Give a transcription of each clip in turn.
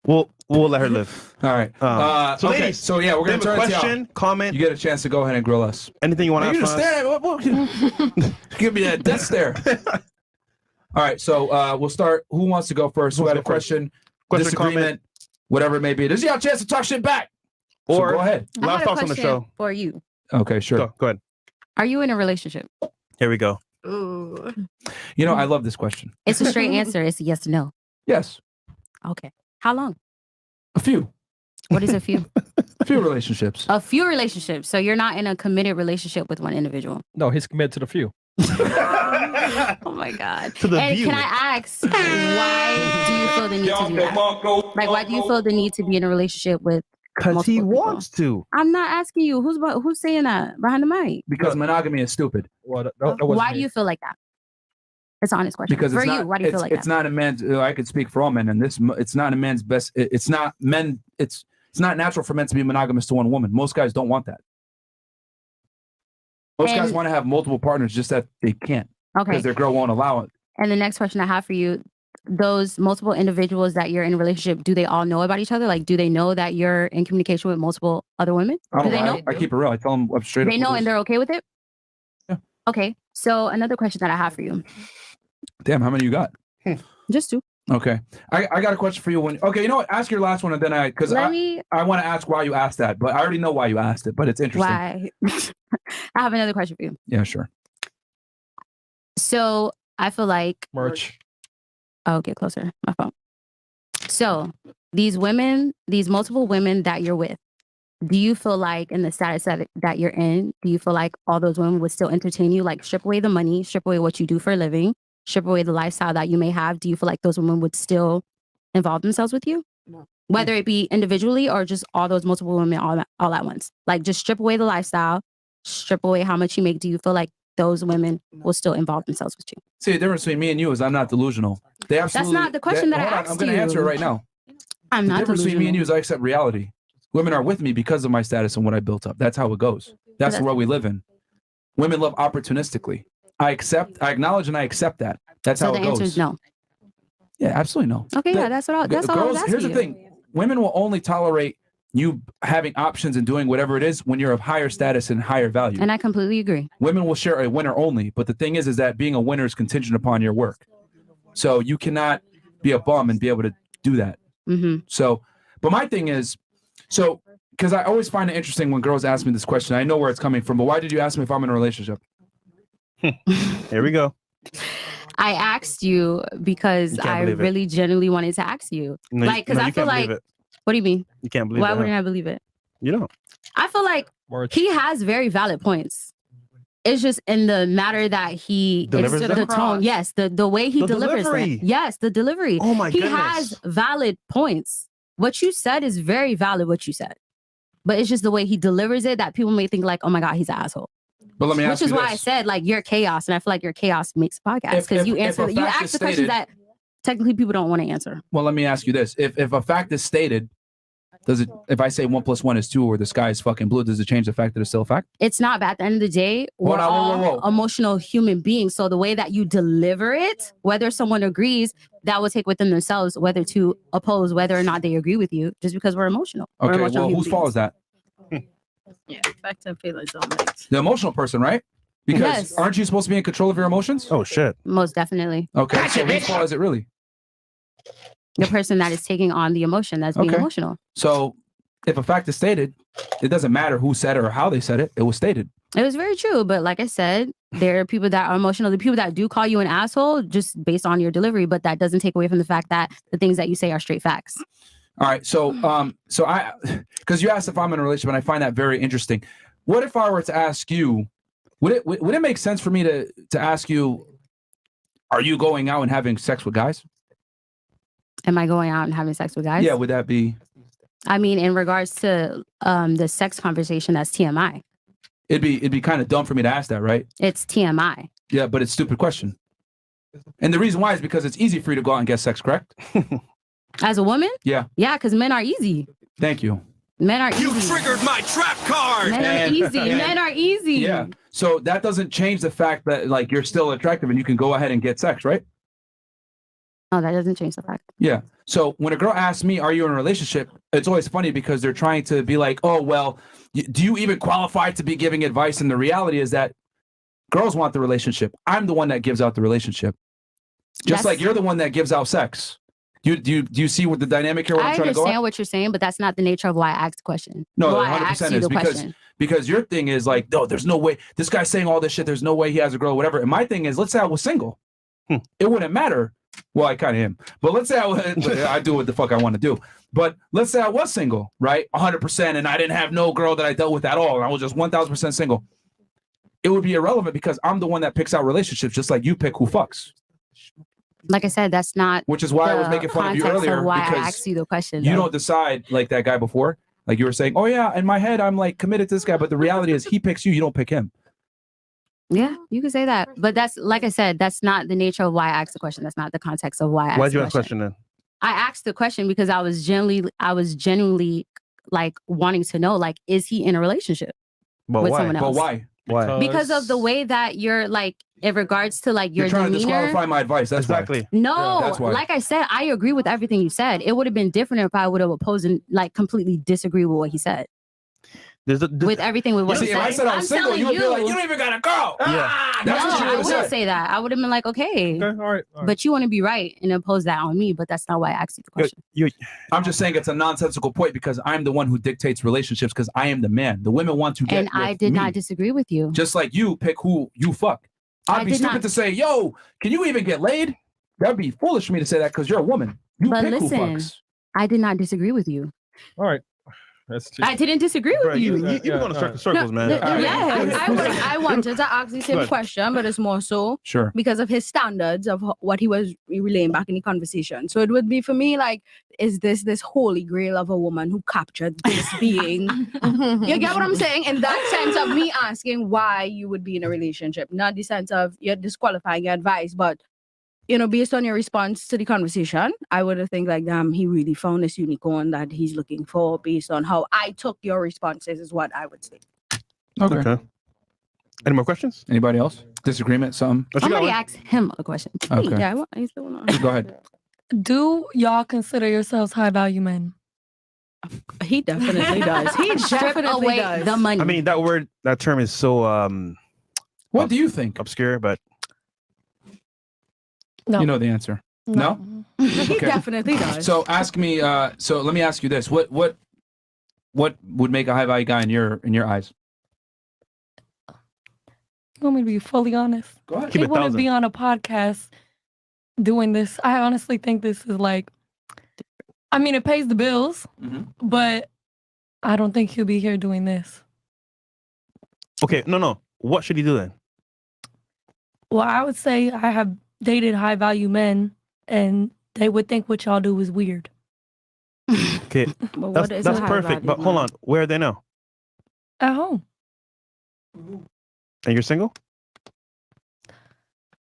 We'll let her live. All right. So okay. ladies, So yeah, we're gonna turn question, comment. You get a chance to go ahead and grill us. Anything you want to ask just us? stare. Give me that death stare. All right. So we'll start. Who wants to go first? Who had a question, disagreement, comment, whatever it may be? This is your chance to talk shit back. Or so go ahead. Last thoughts on the show for you. Okay, sure. Go ahead. Are you in a relationship? Here we go. Ooh. You know, I love this question. It's a straight answer. It's a yes or no. Yes. Okay. How long? A few. What is a few? A few relationships. A few relationships. So you're not in a committed relationship with one individual. No, he's committed to the few. Oh my God. To the and view. can I ask, why do you feel the need to do that? Like, why do you feel the need to be in a relationship with? Because he multiple wants to. I'm not asking you. Who's saying that behind the mic? Because monogamy is stupid. Well, that wasn't Why me. do you feel like that? It's an honest question. Because for it's you, not, why do you feel like it's that? not a man's. I could speak for all men, and it's not a man's best. It's not men. It's not natural for men to be monogamous to one woman. Most guys don't want that. Most guys want to have multiple partners, just that they can't because their girl won't allow it. And the next question I have for you: those multiple individuals that you're in a relationship, do they all know about each other? Like, do they know that you're in communication with multiple other women? Do they know? I keep it real. I tell them up straight. They know and they're okay with it? Yeah. Okay. So another question that I have for you. Damn, how many you got? Just two. Okay. I got a question for you. Okay, you know what? Ask your last one and then I want to ask why you asked that, but I already know why you asked it, but it's interesting. Why? I have another question for you. Yeah, sure. So I feel like Merch. Oh, get closer. My phone. So these women, these multiple women that you're with, do you feel like in the status that you're in, do you feel like all those women would still entertain you? Like strip away the money, strip away what you do for a living, strip away the lifestyle that you may have. Do you feel like those women would still involve themselves with you? No. Whether it be individually or just all those multiple women all at once. Like just strip away the lifestyle, strip away how much you make. Do you feel like those women will still involve themselves with you? See, the difference between me and you is I'm not delusional. They absolutely. That's not the question that I asked I'm going to answer it right now. I'm not The difference between me and you delusional. is I accept reality. Women are with me because of my status and what I built up. That's how it goes. That's the world we live in. Women love opportunistically. I acknowledge and I accept that. That's So how the it goes. answer is no. Yeah, absolutely no. Okay, yeah, that's all I was asking Here's the you. thing. Women will only tolerate you having options and doing whatever it is when you're of higher status and higher value. And I completely agree. Women will share a winner only, but the thing is that being a winner is contingent upon your work. So you cannot be a bum and be able to do that. Mm-hmm. So, but my thing is, because I always find it interesting when girls ask me this question. I know where it's coming from, but why did you ask me if I'm in a relationship? Here we go. I asked you because I really genuinely wanted to ask you. No, like, because I feel like, what do you mean? You can't believe Why it. wouldn't I believe it? You don't. I feel like he has very valid points. It's just in the matter that he delivers the tone. Yes, the way he delivers delivery. it. Yes, the delivery. Oh my he goodness. has valid points. What you said is very valid. What you said, but it's just the way he delivers it that people may think like, oh my God, he's an asshole. But let me ask you Which is why I this. said like you're chaos, and I feel like your chaos makes a podcast because you if a fact ask is the questions stated- that technically people don't want to answer. Well, let me ask you this. If a fact is stated, does it, if I say 1 + 1 is 2 or the sky is fucking blue, does it change the fact that it's still a fact? It's not, but at the end of the day, we're all emotional human beings. So the way that you deliver it, whether someone agrees, that will take within themselves whether to oppose whether or not they agree with you, just because we're emotional. We're Okay, emotional well, human whose fault beings. is that? Yeah, facts and feelings don't mix. The emotional person, right? Because Yes. aren't you supposed to be in control of your emotions? Oh, shit. Most definitely. Okay, so whose fault is it really? The person that is taking on the emotion that's being Okay. emotional. So if a fact is stated, it doesn't matter who said it or how they said it. It was stated. It was very true, but like I said, there are people that are emotional. The people that do call you an asshole just based on your delivery, but that doesn't take away from the fact that the things that you say are straight facts. All right. So because you asked if I'm in a relationship, and I find that very interesting. What if I were to ask you, would it make sense for me to ask you, are you going out and having sex with guys? Am I going out and having sex with guys? Yeah. Would that be? I mean, in regards to the sex conversation, that's TMI. It'd be kind of dumb for me to ask that, right? It's TMI. Yeah, but it's a stupid question. And the reason why is because it's easy for you to go out and get sex, correct? As a woman? Yeah. Yeah, because men are easy. Thank you. Men are easy. You triggered my trap card. Men are easy. Men are easy. Yeah. So that doesn't change the fact that like you're still attractive and you can go ahead and get sex, right? No, that doesn't change the fact. Yeah. So when a girl asks me, "Are you in a relationship?" It's always funny because they're trying to be like, "Oh, well, do you even qualify to be giving advice?" And the reality is that girls want the relationship. I'm the one that gives out the relationship. Just like you're the one that gives out sex. Do you see what the dynamic here? What I'm trying to go at? I understand what you're saying, but that's not the nature of why I asked the question. No, why 100% is because your thing is like, no, there's no way this guy's saying all this shit. There's no way he has a girl, whatever. And my thing is, let's say I was single, it wouldn't matter. Well, I kind of am, but let's say I do what the fuck I want to do. But let's say I was single, right, 100%, and I didn't have no girl that I dealt with at all, and I was just 1,000% single. It would be irrelevant because I'm the one that picks out relationships, just like you pick who fucks. Like I said, that's not. Which is why I was making fun of you earlier why because I asked you the question. You don't decide like that guy before. Like you were saying, oh yeah, in my head I'm like committed to this guy, but the reality is he picks you. You don't pick him. Yeah, you can say that, but that's like I said, that's not the nature of why I asked the question. That's not the context of why I asked. Why'd you ask the question then? I asked the question because I was genuinely like wanting to know, like, is he in a relationship with someone else? But why? Why? Because of the way that you're like, in regards to like your You're trying demeanor. to disqualify my advice. That's exactly. No, that's why. like I said, I agree with everything you said. It would have been different if I would have opposed and like completely disagree with what he said. with everything with what you he see, said. if I said I was single, you would be like, you don't even gotta go. Yeah. That's no, what you I would have wouldn't said. say that. I would have been like, okay. All right. But you want to be right and impose that on me, but that's not why I asked you the question. I'm just saying it's a nonsensical point because I'm the one who dictates relationships because I am the man. The women want to get And I did not disagree with you. Just like you pick who you fuck. I'd be stupid to say, yo, can you even get laid? That'd be foolish for me to say that because you're a woman. You But pick listen, who fucks. I did not disagree with you. All right. That's I didn't disagree with you. You go in circles, man. I wanted to ask the same question, but it's more so because of his standards of what he was relaying back in the conversation. So it would be for me like, is this holy grail of a woman who captured this being? You get what I'm saying? In that sense of me asking why you would be in a relationship, not the sense of you're disqualifying your advice, but you know, based on your response to the conversation, I would have think like, damn, he really found this unicorn that he's looking for based on how I took your responses is what I would say. Okay. Any more questions? Anybody else? Disagreement? Something? Somebody asked him a question. Okay. Yeah, I still want Go ahead. Do y'all consider yourselves high value men? He definitely does. He definitely away does. the money. I mean, that term is so what do you think? Obscure, but No. You know the answer. No? He definitely does. So ask me, so let me ask you this. What would make a high value guy in your eyes? You want me to be fully honest? Go ahead. Keep He it wouldn't 1,000. be on a podcast doing this. I honestly think this is like, I mean, it pays the bills, but I don't think he'll be here doing this. Okay, no. What should he do then? Well, I would say I have dated high value men and they would think what y'all do is weird. Okay, But what is a that's high perfect. value But hold man? on, where are they now? At home. And you're single?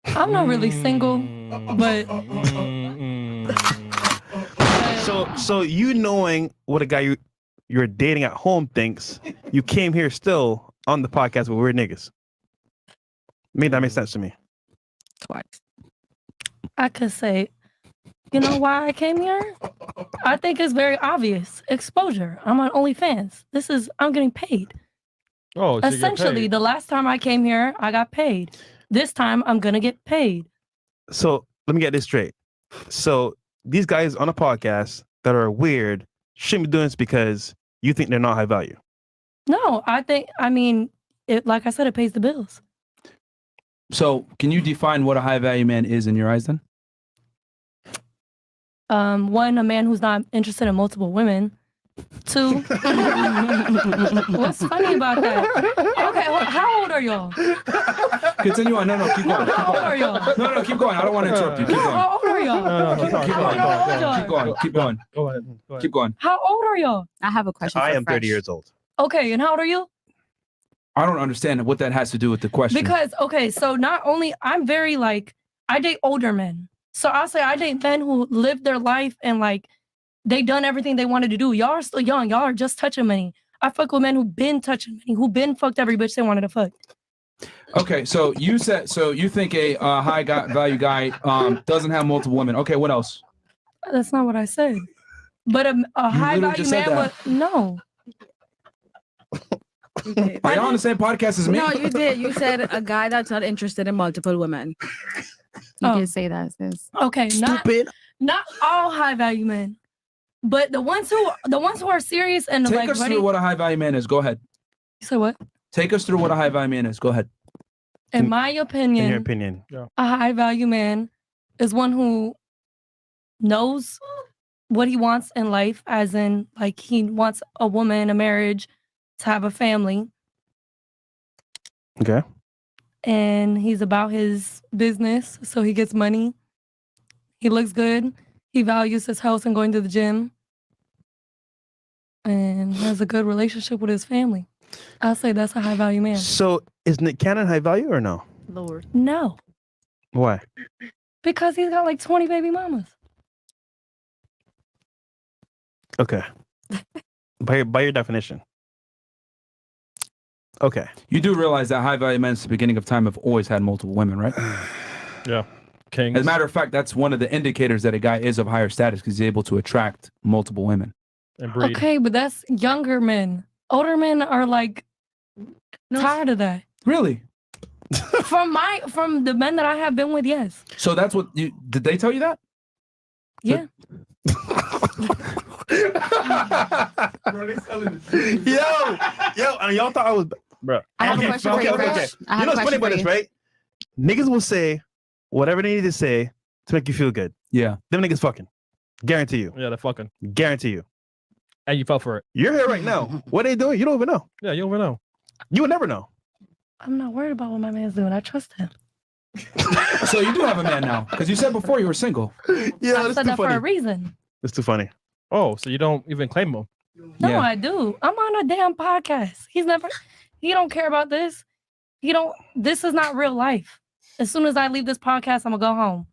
I'm not really single, but So you knowing what a guy you're dating at home thinks, you came here still on the podcast with weird niggas. Made that make sense to me. Twice. I could say, you know why I came here? I think it's very obvious. Exposure. I'm on OnlyFans. I'm getting paid. Oh, so essentially, the last time I came here, I got paid. This time, I'm going to get paid. So let me get this straight. So these guys on a podcast that are weird shouldn't be doing this because you think they're not high value. No, like I said, it pays the bills. So can you define what a high value man is in your eyes then? One, a man who's not interested in multiple women. Two, what's funny about that? Okay, how old are y'all? Continue on. No, keep going. How old are y'all? No, keep going. I don't want to interrupt you. Keep going. How old are y'all? Keep going. Go ahead. Keep going. How old are y'all? I have a question. I for am 30 Fresh. years old. Okay, and how old are you? I don't understand what that has to do with the question. Because, okay, so not only, I'm very like, I date older men. So I'll say I date men who lived their life and like, they done everything they wanted to do. Y'all are still young. Y'all are just touching money. I fuck with men who been touching money, who been fucked every bitch they wanted to fuck. Okay, so you think a high value guy doesn't have multiple women. Okay, what else? That's not what I said. But a high literally value just said man that. would no. Are y'all on the same podcast as me? No, you did. You said a guy that's not interested in multiple women. You did say that, sis. Okay, Stupid. not all high value men, but the ones who are serious and Take like us ready. through what a high value man is. Go ahead. You said what? Take us through what a high value man is. Go ahead. In my opinion, In your opinion. a high value man is one who knows what he wants in life, as in like he wants a woman, a marriage, to have a family. Okay. And he's about his business, so he gets money. He looks good. He values his health and going to the gym. And has a good relationship with his family. I'll say that's a high value man. So is Nick Cannon high value or no? Lord. No, Why? because he's got like 20 baby mamas. Okay. by your definition. Okay. You do realize that high value men since the beginning of time have always had multiple women, right? Yeah. Kings. As a matter of fact, that's one of the indicators that a guy is of higher status because he's able to attract multiple women. And breed. Okay, but that's younger men. Older men are like tired of that. Really? From the men that I have been with, yes. So that's what you did they tell you that? Yeah. yo, and y'all thought I was, bro. I have a question for you, Rich. I have You know a what's funny question about for this, you. right? Niggas will say whatever they need to say to make you feel good. Yeah. Them niggas fucking. Guarantee you. Yeah, they're fucking. Guarantee you. And you fell for it. You're here right now. What they doing? You don't even know. Yeah, you don't even know. You would never know. I'm not worried about what my man's doing. I trust him. So you do have a man now because you said before you were single. Yeah, I that's said too that for a funny. reason. It's too funny. Oh, so you don't even claim them. No, Yeah. I do. I'm on a damn podcast. He don't care about this. This is not real life. As soon as I leave this podcast, I'm gonna go home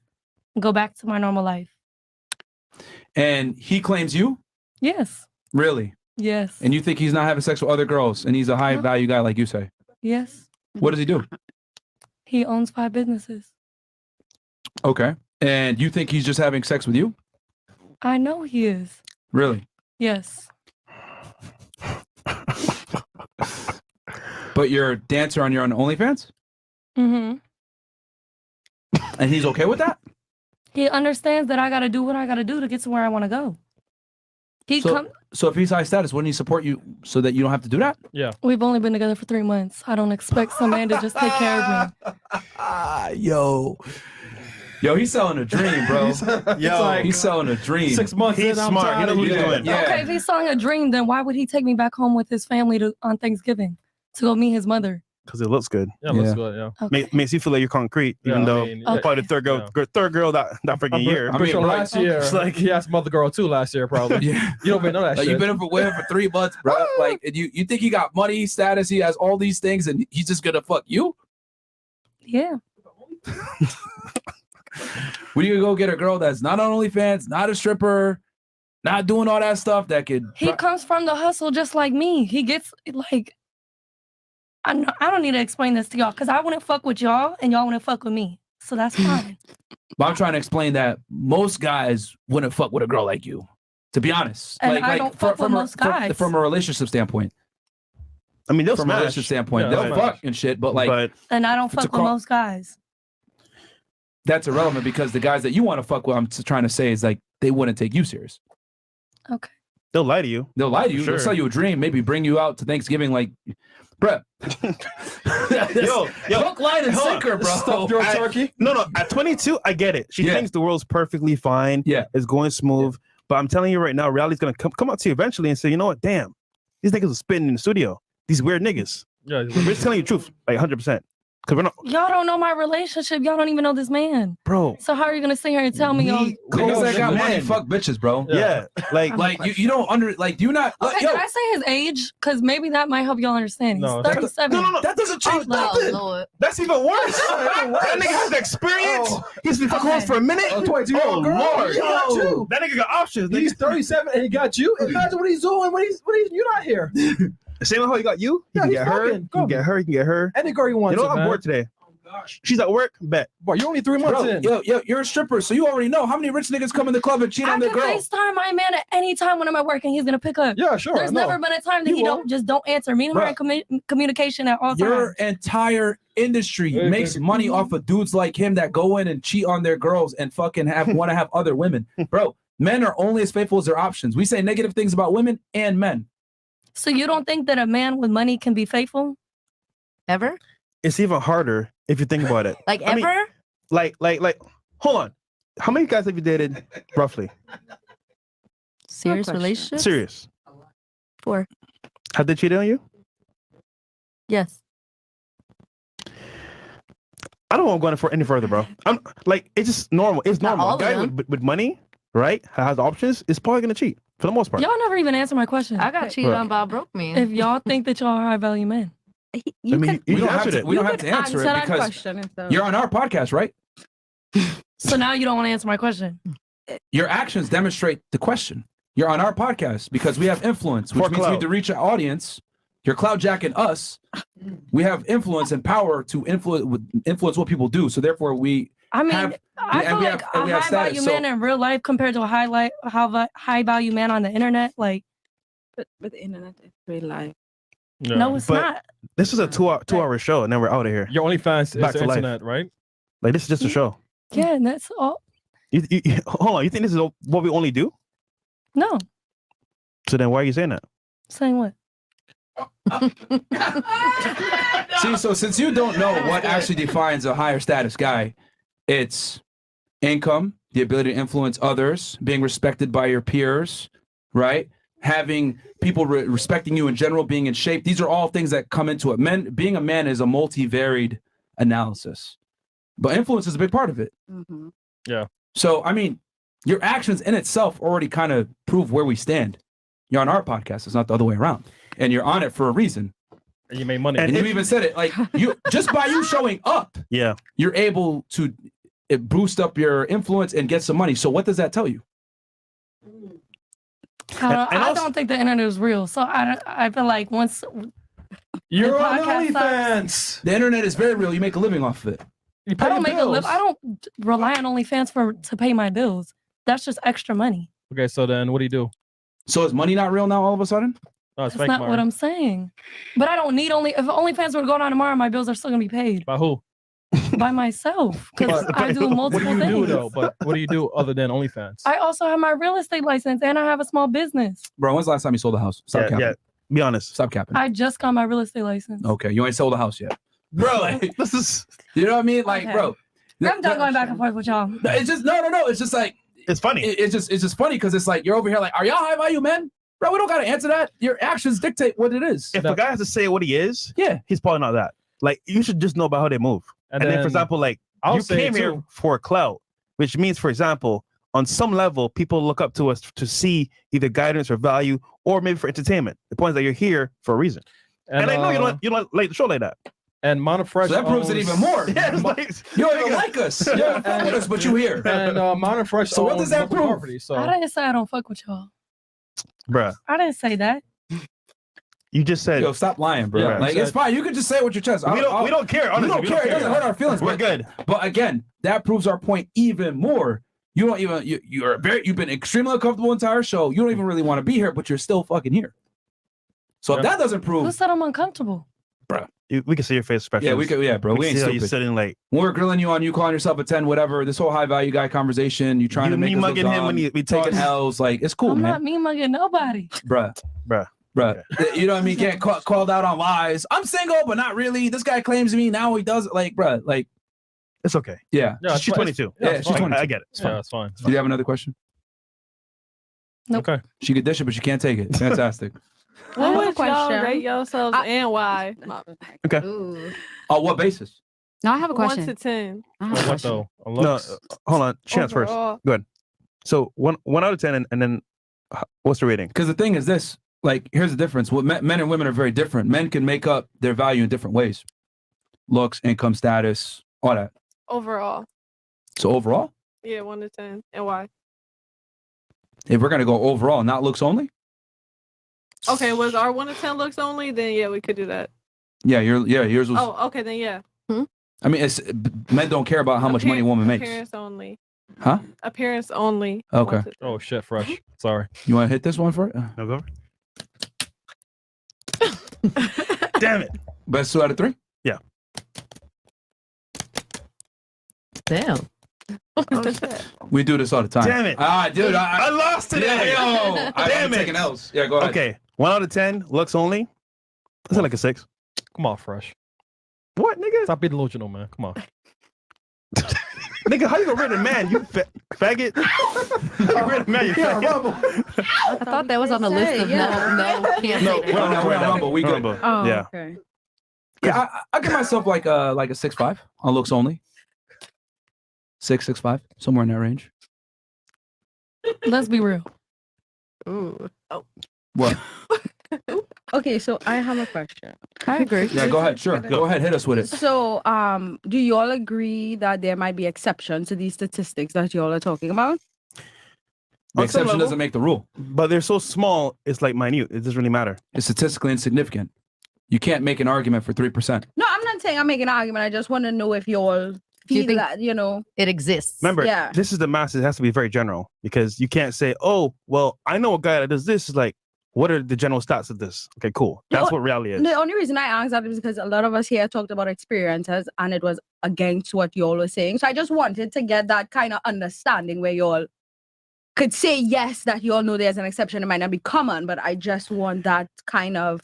and go back to my normal life. And he claims you? Yes. Really? Yes. And you think he's not having sex with other girls and he's a high value guy like you say? Yes. What does he do? He owns 5 businesses. Okay. And you think he's just having sex with you? I know he is. Really? Yes. But you're a dancer on your own OnlyFans? Mm-hmm. And he's okay with that? He understands that I gotta do what I gotta do to get to where I want to go. So if he's high status, wouldn't he support you so that you don't have to do that? Yeah. We've only been together for 3 months. I don't expect some man to just take care of me. Yo, he's selling a dream, bro. He's selling a dream. 6 months He's in, I'm smart. tired You know of what he's you. doing. Yeah. Okay, if he's selling a dream, then why would he take me back home with his family on Thanksgiving to go meet his mother? Because it looks good. Yeah, looks Yeah. good, yeah. Okay. Makes you feel like you're concrete, even Yeah, I though mean, I'm yeah. probably the third girl that freaking year. I mean, sure like- last year, It's like- he asked mother girl too last year, probably. Yeah. You don't even know that Like shit. you've been with him for 3 months, bro. Like, and you think he got money, status, he has all these things, and he's just gonna fuck you? Yeah. Would you go get a girl that's not on OnlyFans, not a stripper, not doing all that stuff that could? He comes from the hustle just like me. He gets like, I don't need to explain this to y'all because I wouldn't fuck with y'all and y'all wouldn't fuck with me. So that's fine. But I'm trying to explain that most guys wouldn't fuck with a girl like you. To be honest, And I don't fuck with most guys. From a relationship standpoint, I mean, they'll from a smash. relationship standpoint, Yeah, they'll they'll fuck smash. and shit. But like, but And I don't It's a fuck with cro- most guys. that's irrelevant because the guys that you want to fuck with, I'm just trying to say, is like they wouldn't take you serious. Okay. they'll lie to you. They'll lie to you. Sure. They'll sell you a dream. Maybe bring you out to Thanksgiving. Like, bruh. Yo, Hook, line, and hold on. sinker, bro. Stuffed your I- turkey. No. At 22, I get it. She Yeah. thinks the world's perfectly fine. Yeah. It's going smooth. But I'm telling you right now, reality's gonna come out to you eventually and say, you know what? Damn, these niggas are spitting in the studio. These weird niggas. Yeah, We're just telling you the truth, like 100%. Because we're not, Y'all don't know my relationship. Y'all don't even know this man. bro. So how are you gonna sit here and tell me, oh, Niggas that got money men. fuck bitches, bro. Yeah, like Like you don't you not. okay, yo, can I say his age? Because maybe that might help y'all understand. He's No, 37. no. that doesn't change Oh, nothing. Lord. That's even worse. That nigga has experience. He's been close for a minute. Oh, 22-year-old girl. Lord. He got you. That nigga got options. He's 37 and he got you. Imagine what he's doing when he's you not here. Same how you got you. You Yeah, can he's get her. You fucking. can get her. You can get her. Any girl you want You know to, what? I'm man. bored today. She's at work. Bet. Boy, you're only 3 months Bro, in. yo, you're a stripper, so you already know how many rich niggas come in the club and cheat I on their can girl. FaceTime my man at any time when I'm at work and he's gonna pick up. Yeah, sure. There's I know. never been a time that You he won't. don't answer. Me and her Bruh. are in communication at all Your times. entire industry makes money off of dudes like him that go in and cheat on their girls and fucking want to have other women. Bro, men are only as faithful as their options. We say negative things about women and men. So you don't think that a man with money can be faithful? Ever? It's even harder if you think about it. Like I mean, ever? Like. Hold on. How many guys have you dated, roughly? Serious question. relationship? Serious. 4. Have they cheated on you? Yes. I don't want to go for any further, bro. I'm like, it's just normal. It's Not normal. all A of guy them. with money, right, has options, is probably gonna cheat for the most part. Y'all never even answer my question. I got cheated Right. on by a broke man. If y'all think that y'all are high value men. You I mean, could you We don't have answered to. it. We don't you have could to answer it that because question instead. you're on our podcast, right? So now you don't want to answer my question. Your actions demonstrate the question. You're on our podcast because we have influence, which For means we clout. need to reach our audience. You're cloud jacking us. We have influence and power to influence what people do. So therefore, we I mean, have- I and feel we like have- and a we have high status, value so- man in real life compared to a high value man on the internet, like But the internet is real life. Yeah. no, it's But- not. This is a 2-hour show, and then we're out of here. Your OnlyFans Back is the to life. internet, right? Like, this is just a show. Yeah, and that's all. Hold on. You think this is what we only do? No, So then why are you saying that? saying what? see. So since you don't know what actually defines a higher status guy, it's income, the ability to influence others, being respected by your peers, right? Having people respecting you in general, being in shape. These are all things that come into it. Being a man is a multivaried analysis, but influence is a big part of it. Mm-hmm. So, I mean, your actions in itself already kind of prove where we stand. You're on our podcast. It's not the other way around. And you're on it for a reason. And you made money. And you even said it, like, you just by you showing up, Yeah. you're able to boost up your influence and get some money. So what does that tell you? I don't think the internet is real. So I feel like once You're the on podcast OnlyFans. The internet is very real. You make a living off of it. You pay I don't your make a bills. live, I don't rely on OnlyFans to pay my bills. That's just extra money. Okay, so then what do you do? So is money not real now all of a sudden? No, it's That's fake, not what Myron. I'm saying. But I don't need if OnlyFans were to go down tomorrow, my bills are still gonna be paid By who? by myself because I do multiple What do you do things. though? But what do you do other than OnlyFans? I also have my real estate license and I have a small business. Bro, when's the last time you sold a house? Stop capping. Yeah. Be honest. Stop capping. I just got my real estate license. Okay, you ain't sold a house yet. Bro, like, This is. you know what I mean? Like, Okay. bro. I'm done going back and forth with y'all. No, it's just no. It's just like It's funny. it's just funny because it's like you're over here like, are y'all high value men? Bro, we don't gotta answer that. Your actions dictate what it is. If a guy has to say what he is, Yeah. he's probably not that. Like, you should just know about how they move. And then, for example, like, I'll you say came it here too. for clout, which means, for example, on some level, people look up to us to see either guidance or value, or maybe for entertainment. The point is that you're here for a reason. And I know you don't like the show like that. And Monofresh. So that proves it owns- even more. Yeah, it's like, You don't even like us. You don't fuck with us, but you here. And Monofresh. So what does owns that multiple prove? properties, so I didn't say I don't fuck with y'all. bruh, I didn't say that. you just said Yo, stop lying, bro. Yeah, like you it's said- fine. You can just say it with your chest. we don't care. We Honestly, don't care. It doesn't hurt our feelings. We're but, good. But again, that proves our point even more. You don't even you've been extremely uncomfortable the entire show. You don't even really want to be here, but you're still fucking here. So if Yeah. that doesn't Who prove, said I'm uncomfortable? We can see your face expression. yeah, we could, yeah, bro. We can ain't see how you're stupid. sitting like When we're grilling you on you calling yourself a 10, whatever, this whole high value guy conversation, you trying you to make me us look mugging him dumb, when we taking talk. L's, like it's cool, I'm man. not me mugging nobody. Bruh. Okay. You know what I mean? Getting called out on lies. I'm single, but not really. This guy claims me. Now he does. Like, bruh, like, It's okay. yeah. Yeah, it's She's fine. 22. Yeah, it's she's fine. 22. I get it. It's fine. Yeah, it's fine. Do you have another question? Nope. Okay. She could dish it, but she can't take it. Fantastic. I have a What would y'all question. rate yourselves and why? Okay. Ooh. On what basis? No, I have a 1 question. to 10. I have a Well, what question. though? On No, looks? hold on. Chance first. Overall. So one out of 10, and then what's the rating? Because the thing is this, like, here's the difference. What men and women are very different. Men can make up their value in different ways. Looks, income status, all that. Overall. So overall, Yeah, 1 to 10. And why? if we're going to go overall, not looks only, Okay, was our 1 to 10 looks only? Then yeah, we could do that. Yeah, yours was. Oh, okay, then yeah. I mean, men don't care about how much money a woman makes. Appearance only. Huh? Appearance only. Okay. Oh shit, fresh. Sorry. You want to hit this one first? No, go. Damn it. Best 2 out of 3? Yeah. Damn. Oh shit. We do this all the time. Damn it. Dude, I lost today. Damn Damn it. Taking L's. Yeah, go ahead. Okay, 1 out of 10 looks only. Is it like a 6? Come on, fresh. What, nigga? Stop being delusional, man. Come on. Nigga, how you gonna rate a man? You faggot. How you rate a man? You faggot. I thought that was on the list of no, can't No, say we're that. on we're on Rumble. We good. Rumble. Oh, Yeah. okay. Yeah, I give myself like a 6.5 on looks only. 6.5, somewhere in that range. Let's be real. Ooh. Oh. What? Okay, so I have a question. I agree. Yeah, go ahead. Sure. Go ahead. Hit us with it. So, do you all agree that there might be exceptions to these statistics that you all are talking about? The On some exception level. doesn't make the rule. But they're so small, it's like minute. It doesn't really matter. It's statistically insignificant. You can't make an argument for 3%. No, I'm not saying I'm making an argument. I just want to know if you all you feel think- that, you know. It exists. Remember, Yeah. this is the masses. It has to be very general because you can't say, oh, well, I know a guy that does this. Is like, what are the general stats of this? Okay, cool. That's what reality is. The only reason I asked that is because a lot of us here talked about experiences and it was against what you all were saying. So I just wanted to get that kind of understanding where you all could say yes, that you all know there's an exception. It might not be common, but I just want that kind of.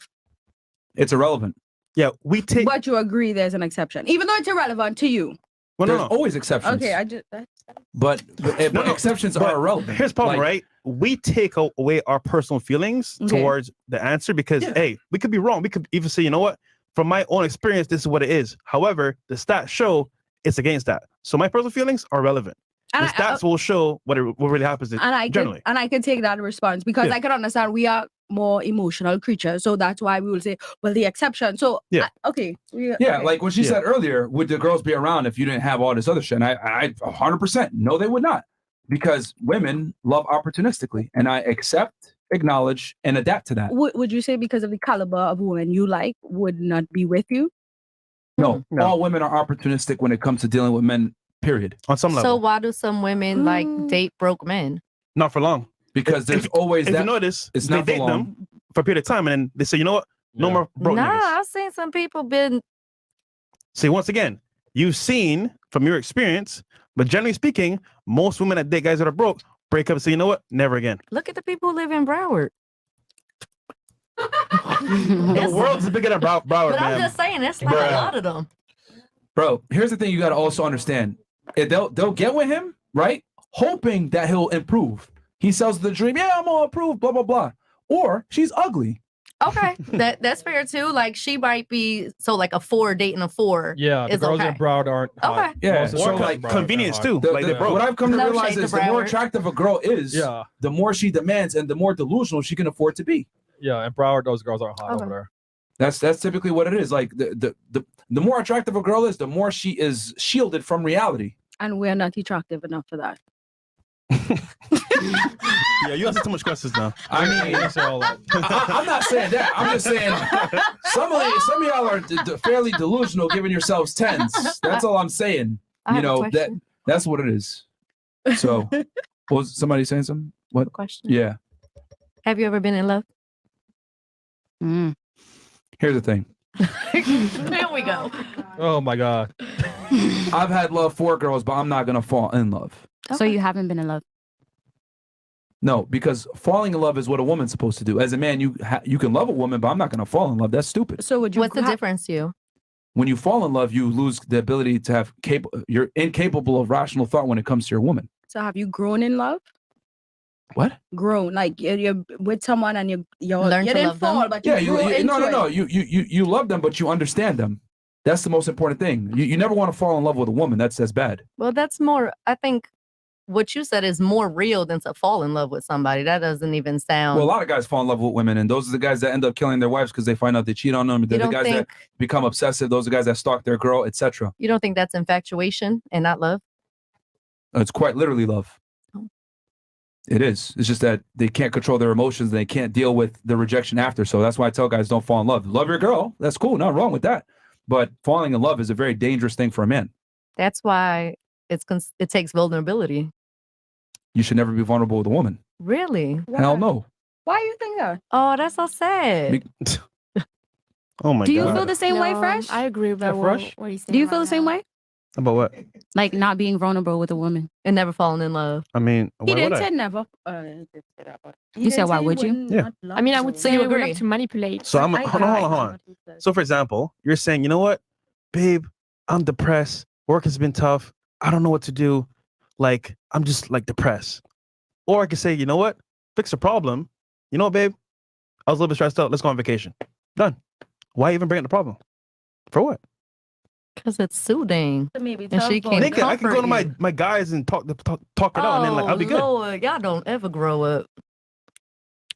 It's irrelevant. Yeah, we take. But you agree there's an exception, even though it's irrelevant to you. Well, There's no. always exceptions. Okay, I just. But No, exceptions but are irrelevant. Here's the problem, Like, right? We take away our personal feelings Okay. towards the answer because, hey, we could be wrong. We could even say, you know what? From my own experience, this is what it is. However, the stats show it's against that. So my personal feelings are relevant. And The stats will show what really happens generally. I could take that response because Yeah. I can understand we are more emotional creatures, so that's why we will say, well, the exception. So Yeah. Okay. Yeah, like what she said earlier, would the girls be around if you didn't have all this other shit? And I 100% no, they would not, because women love opportunistically, and I accept, acknowledge, and adapt to that. Would you say because of the caliber of women you like would not be with you? No, all women are opportunistic when it comes to dealing with men. Period. On some So level, why do some women like date broke men? not for long. Because there's always If that. you notice, it's they not for date long. them for a period of time, and then they say, you know what? No more broke Nah, niggas. I've seen some people been. See, once again, you've seen from your experience, but generally speaking, most women that date guys that are broke break up and say, you know what? Never again. Look at the people who live in Broward. The world's bigger than Broward, But I'm man. just saying, it's like Bruh. a lot of them. Bro, here's the thing you got to also understand. If they'll get with him, right? Hoping that he'll improve. He sells the dream. Yeah, I'm gonna improve. Blah blah blah. Or she's ugly. Okay, that's fair too. Like she might be like a 4 dating a 4. Yeah, the is girls okay. in Broward aren't. Okay. Yeah, Most of the so girls in like Broward convenience aren't. too. Like they broke. What I've come to No realize shade to is the more Broward. attractive a girl is, Yeah, the more she demands and the more delusional she can afford to be. yeah, and Broward, those girls aren't hot Okay. over there. That's typically what it is. Like the more attractive a girl is, the more she is shielded from reality. And we're not attractive enough for that. Yeah, you answer too much questions now. I mean, That's all that. I'm not saying that. I'm just saying some of y'all are fairly delusional, giving yourselves 10s. That's all I'm saying. I have a that question. that's what it is. So, was somebody saying something? What? Question. Yeah. Have you ever been in love? Here's the thing. There we go. Oh my god. I've had love for girls, but I'm not gonna fall in love. So you haven't been in love. No, because falling in love is what a woman's supposed to do. As a man, you can love a woman, but I'm not gonna fall in love. That's stupid. So would you? What's the difference to you? When you fall in love, you lose the ability to have you're incapable of rational thought when it comes to your woman. So have you grown in love? What? Grown, like you're with someone and you Learn to didn't love them? fall, but you Yeah, grew into no. it. You love them, but you understand them. That's the most important thing. You never want to fall in love with a woman. That's bad. Well, that's more. I think what you said is more real than to fall in love with somebody. That doesn't even sound. Well, a lot of guys fall in love with women, and those are the guys that end up killing their wives because they find out they cheat on them. They're the don't guys that become obsessive. Those are the guys that stalk their girl, etc. You don't think that's infatuation and not love? It's quite literally love. It is. It's just that they can't control their emotions and they can't deal with the rejection after. So that's why I tell guys don't fall in love. Love your girl. That's cool. Nothing wrong with that. But falling in love is a very dangerous thing for a man. That's why it takes vulnerability. You should never be vulnerable with a woman. Really? Hell no. Why you think that? Oh, that's so sad. Oh my Do you god. feel the same way, No, Fresh? I agree with that. Yeah, What, Fresh? what he's saying Do you feel right the same now. way? About what? Like not being vulnerable with a woman. And never falling in love. I mean, He why would didn't I? say never. You said, why would you? Yeah. I mean, I would say you you're good agree. enough to manipulate. So I'm I- hold on. So for example, you're saying, you know what, babe, I'm depressed. Work has been tough. I don't know what to do. Like, I'm just like depressed. Or I could say, you know what, fix the problem. You know what, babe? I was a little bit stressed out. Let's go on vacation. Done. Why even bring up the problem? For what? Because it's soothing. Maybe And she can't Nigga, I can go to comfort my guys and talk it out, and then like I'll be good. Lord, y'all don't ever grow up.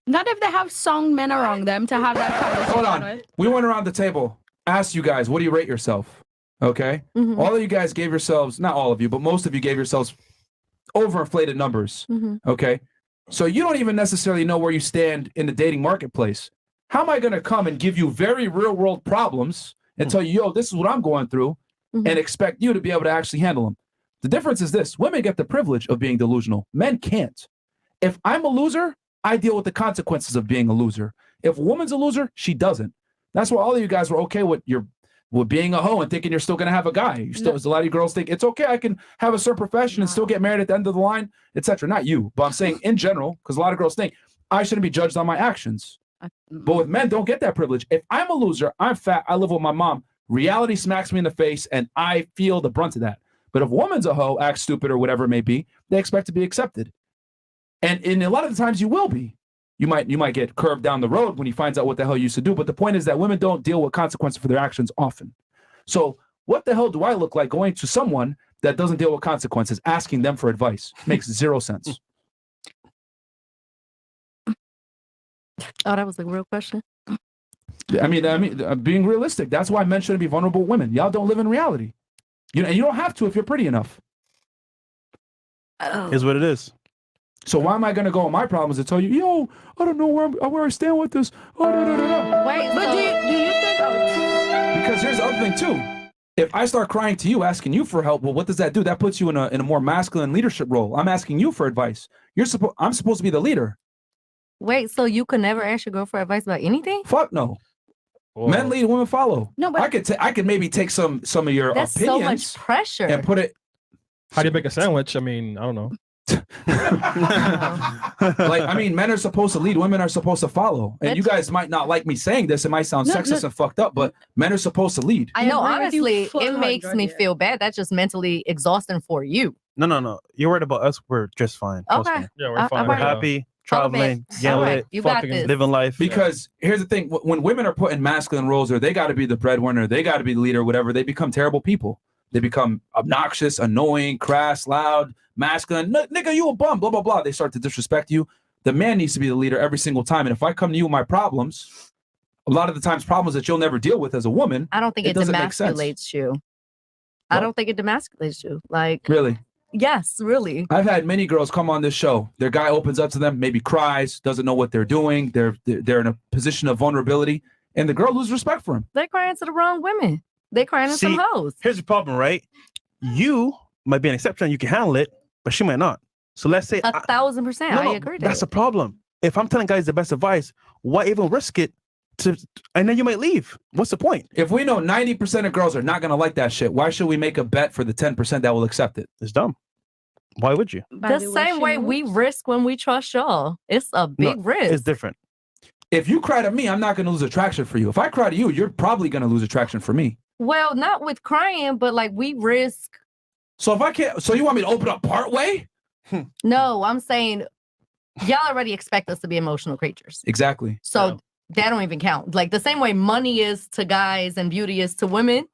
Not if they have sound men around them to have that conversation. Hold on. with. We went around the table, asked you guys, what do you rate yourself? Okay. Mhm. All of you guys gave yourselves, not all of you, but most of you gave yourselves overinflated numbers. Mhm. Okay. So you don't even necessarily know where you stand in the dating marketplace. How am I going to come and give you very real world problems and tell you, yo, this is what I'm going through, Mhm. and expect you to be able to actually handle them? The difference is this: women get the privilege of being delusional. Men can't. If I'm a loser, I deal with the consequences of being a loser. If a woman's a loser, she doesn't. That's why all of you guys were okay with being a hoe and thinking you're still going to have a guy. You still, a lot of you girls think it's okay, I can have a certain profession and still get married at the end of the line, etc. Not you, but I'm saying in general, because a lot of girls think I shouldn't be judged on my actions. But with men, don't get that privilege. If I'm a loser, I'm fat, I live with my mom, reality smacks me in the face and I feel the brunt of that. But if a woman's a hoe, acts stupid or whatever it may be, they expect to be accepted. And in a lot of the times you will be. You might get curved down the road when he finds out what the hell you used to do. But the point is that women don't deal with consequences for their actions often. So what the hell do I look like going to someone that doesn't deal with consequences, asking them for advice? Makes zero sense. Oh, that was a real question. I mean, being realistic. That's why men shouldn't be vulnerable with women. Y'all don't live in reality. You know, and you don't have to if you're pretty enough. Oh. Is what it is. So why am I going to go on my problems and tell you, yo, I don't know where I stand with this. Oh, da, da, da, da. Wait, But do you think? Because here's the other thing too. If I start crying to you, asking you for help, well, what does that do? That puts you in a more masculine leadership role. I'm asking you for advice. I'm supposed to be the leader. wait, so you could never ask your girl for advice about anything? Fuck no. Whoa. Men lead, women follow. No, but I could maybe take some of your That's so much opinions pressure. and put it How do you make a sandwich? I mean, I don't know. like, I mean, men are supposed to lead, women are supposed to follow. And you guys might not like me saying this. It might sound No, sexist no. and fucked up, but men are supposed to lead. I No, agree with you honestly, full it makes 100, me yeah. feel bad. That's just mentally exhausting for you. No. You're worried about us. We're just fine. Trust Okay. me. Yeah, we're I- fine. We're Alright. happy, traveling, All getting right, lit, you got fucking this. living life. Because here's the thing: when women are put in masculine roles, or they got to be the breadwinner, they got to be the leader, whatever, they become terrible people. They become obnoxious, annoying, crass, loud, masculine. Nigga, you a bum, blah, blah, blah. They start to disrespect you. The man needs to be the leader every single time. And if I come to you with my problems, a lot of the times problems that you'll never deal with as a woman, I don't think it doesn't make sense. demasculates you. I What? don't think it demasculates you. Like, Really. yes, really. I've had many girls come on this show. Their guy opens up to them, maybe cries, doesn't know what they're doing. They're in a position of vulnerability, and the girl loses respect for him. They're crying to the wrong women. They crying to some See, hoes. Here's the problem, right? You might be an exception. You can handle it, but she might not. So let's say 1,000%. I agree. That's a problem. If I'm telling guys the best advice, why even risk it? And then you might leave. What's the point? If we know 90% of girls are not going to like that shit, why should we make a bet for the 10% that will accept it? It's dumb. Why would you? The same way we risk when we trust y'all. It's a big risk. It's different. If you cry to me, I'm not going to lose attraction for you. If I cry to you, you're probably going to lose attraction for me. Well, not with crying, but like we risk. So if I can't, so you want me to open up part way? No, I'm saying y'all already expect us to be emotional creatures. Exactly. So that don't even count. Like the same way money is to guys and beauty is to women,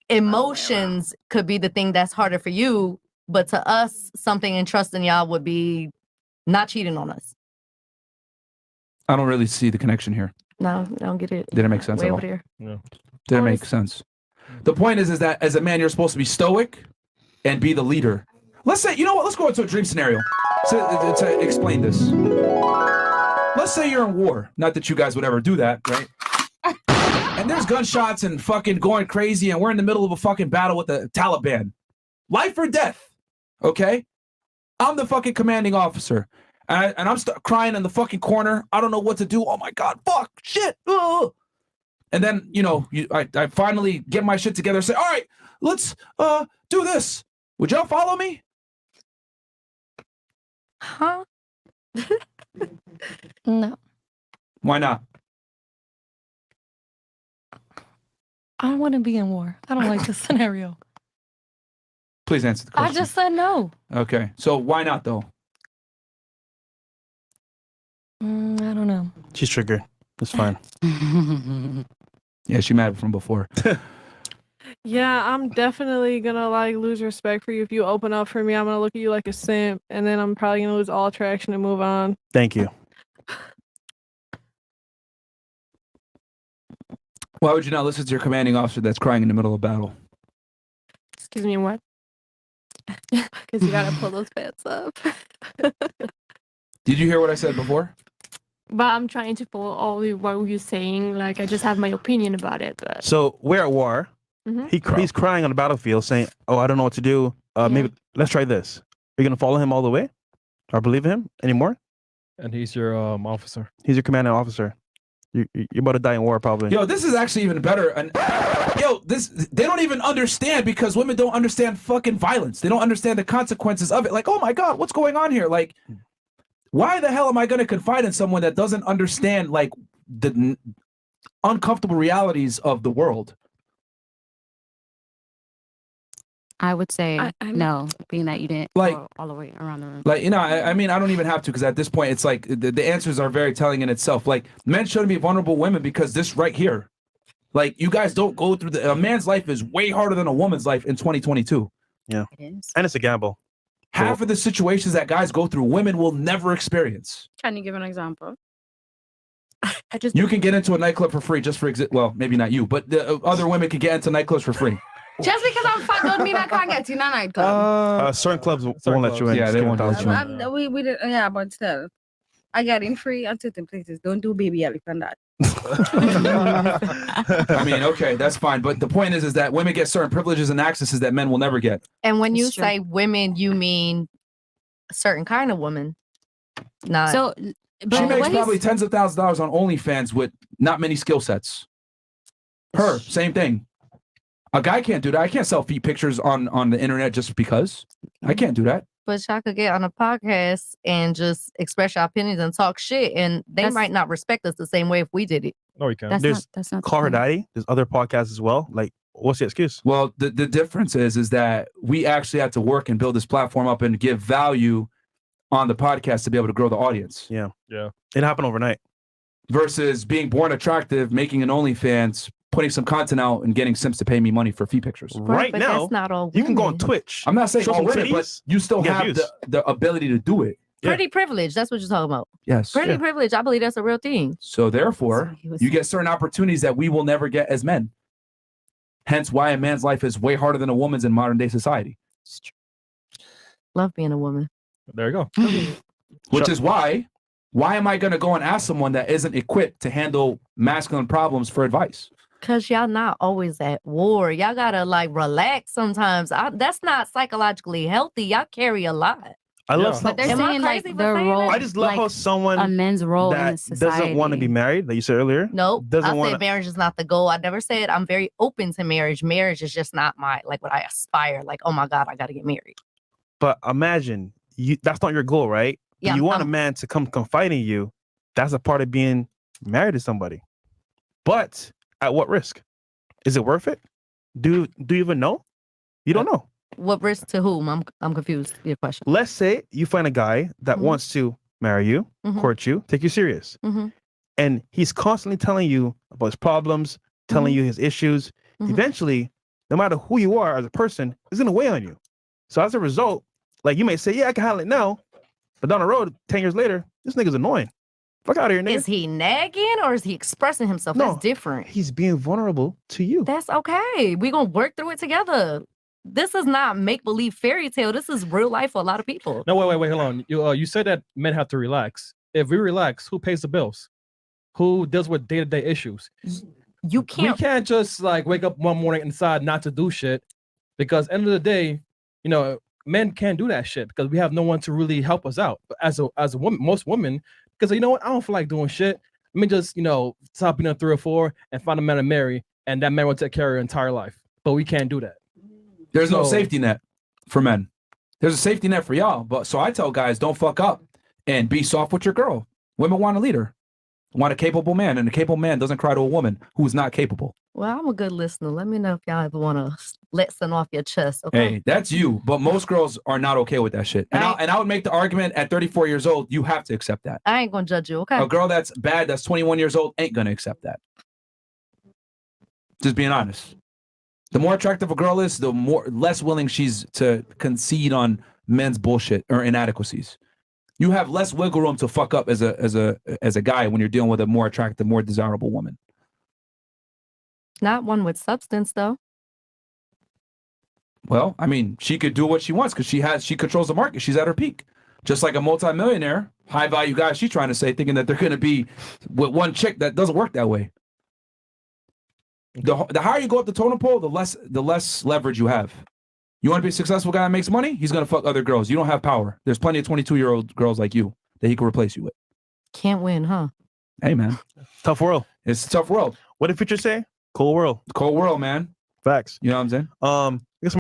emotions could be the thing that's harder for you, but to us, something in trusting y'all would be not cheating on us. I don't really see the connection here. No, I don't get it. Didn't make sense Way at all. over there. No. Didn't make sense. The point is that as a man, you're supposed to be stoic and be the leader. Let's say, you know what? Let's go into a dream scenario to explain this. Let's say you're in war. Not that you guys would ever do that, right? And there's gunshots and fucking going crazy, and we're in the middle of a fucking battle with the Taliban. Life or death, okay? I'm the fucking commanding officer, and I'm crying in the fucking corner. I don't know what to do. Oh my God, fuck, shit. Ugh. And then, you know, I finally get my shit together and say, all right, let's do this. Would y'all follow me? Huh? No. Why not? I don't want to be in war. I don't like this scenario. Please answer the question. I just said no. Okay, so why not though? I don't know. She's triggered. It's fine. Yeah, she mad from before. Yeah, I'm definitely gonna like lose respect for you if you open up for me. I'm gonna look at you like a simp, and then I'm probably gonna lose all traction and move on. Thank you. Why would you not listen to your commanding officer that's crying in the middle of battle? Excuse me, what? Because you gotta pull those pants up. Did you hear what I said before? But I'm trying to follow all what you're saying. Like, I just have my opinion about it. But So we're at war. Mhm. He's crying on the battlefield saying, oh, I don't know what to do. Maybe let's try this. Are you going to follow him all the way or believe in him anymore? And he's your officer. He's your commanding officer. You're about to die in war probably. Yo, this is actually even better. And yo, they don't even understand because women don't understand fucking violence. They don't understand the consequences of it. Like, oh my God, what's going on here? Like, why the hell am I going to confide in someone that doesn't understand like the uncomfortable realities of the world? I would say I'm- no, being that you didn't Like- go all the way around the room. Like, you know, I mean, I don't even have to because at this point, it's like the answers are very telling in itself. Like, men shouldn't be vulnerable women because this right here, like, you guys don't go through a man's life is way harder than a woman's life in 2022. Yeah. It is. And it's a gamble. Half of the situations that guys go through, women will never experience. Can you give an example? I just You can get into a nightclub for free just for well, maybe not you, but the other women can get into nightclubs for free. Just because I'm fat don't mean I can't get in a nightclub. Certain clubs won't Certain let you in. Yeah, they won't let you in. We did, yeah, but still, I get in free at certain places. Don't do baby elephant that. I mean, okay, that's fine. But the point is that women get certain privileges and accesses that men will never get. And when you It's true. say women, you mean a certain kind of woman. Not So, She but makes what probably he's, tens of thousands of dollars on OnlyFans with not many skill sets. Her, same thing. A guy can't do that. I can't sell feet pictures on the internet just because. I can't do that. but y'all could get on a podcast and just express your opinions and talk shit, and they That's- might not respect us the same way if we did it. No, you can't. that's not the Call her point. daddy. There's other podcasts as well. Like, what's the excuse? Well, the difference is that we actually had to work and build this platform up and give value on the podcast to be able to grow the audience. Yeah. Yeah. It happened overnight. Versus being born attractive, making an OnlyFans, putting some content out, and getting Simps to pay me money for feet pictures. Right but now, that's not all you can go on women. Twitch. I'm not saying Show all some women, but titties, you still get have views. the ability to do it. Yeah. Pretty privilege. That's what you're talking about. Yes. Pretty privilege. I believe that's a real thing. So therefore, He was- you get certain opportunities that we will never get as men. Hence why a man's life is way harder than a woman's in modern day society. Love being a woman. There you go. Which Sure. is why am I going to go and ask someone that isn't equipped to handle masculine problems for advice? Cause y'all not always at war. Y'all gotta like relax sometimes. That's not psychologically healthy. Y'all carry a lot. I love. Yeah. But they're Am I saying like crazy for the saying role. that? I just love like, how someone a men's role in that the society doesn't want to be married, like you said earlier. Nope. Doesn't I wanna- said marriage is not the goal. I never said I'm very open to marriage. Marriage is just not my like what I aspire. Like, oh my God, I gotta get married. But imagine that's not your goal, right? Yeah, You want a I'm- man to come confide in you. That's a part of being married to somebody. But at what risk? Is it worth it? Do you even know? You don't know. What risk to whom? I'm confused. Your question. Let's say you find a guy that Mhm. wants to marry you, Mhm. court you, take you serious. Mhm. And he's constantly telling you about his problems, telling Mm-hmm. you his issues. Mhm. Eventually, no matter who you are as a person, it's going to weigh on you. So as a result, like you may say, yeah, I can handle it now. But down the road, 10 years later, this nigga's annoying. Fuck out of here, nigga. Is he nagging or is he expressing himself? No. That's different. He's being vulnerable to you. That's okay. We're gonna work through it together. this is not make-believe fairy tale. This is real life for a lot of people. No, wait, hold on. You said that men have to relax. If we relax, who pays the bills? Who deals with day-to-day issues? You can't. We can't just like wake up one morning and decide not to do shit, because end of the day, you know, men can't do that shit because we have no one to really help us out. But as a woman, most women, because you know what, I don't feel like doing shit. Let me just, you know, stop being a 3 or 4 and find a man to marry, and that man will take care of your entire life. But we can't do that. There's no safety net for men. There's a safety net for y'all. But so I tell guys, don't fuck up and be soft with your girl. Women want a leader, want a capable man, and a capable man doesn't cry to a woman who's not capable. Well, I'm a good listener. Let me know if y'all ever want to let something off your chest. Okay. Hey, that's you. But most girls are not okay with that shit. And I would make the argument at 34 years old, you have to accept that. I ain't gonna judge you. Okay. A girl that's bad, that's 21 years old, ain't gonna accept that. Just being honest. The more attractive a girl is, the less willing she's to concede on men's bullshit or inadequacies. You have less wiggle room to fuck up as a guy when you're dealing with a more attractive, more desirable woman. Not one with substance, though. Well, I mean, she could do what she wants because she controls the market. She's at her peak. Just like a multimillionaire, high value guy, she's trying to say, thinking that they're going to be with one chick. That doesn't work that way. The higher you go up the totem pole, the less leverage you have. You want to be a successful guy that makes money? He's going to fuck other girls. You don't have power. There's plenty of 22-year-old girls like you that he can replace you with. Can't win, huh? Hey, man. Tough world. It's a tough world. What did Future say? Cold world. Cold world, man. Facts. You know what I'm saying?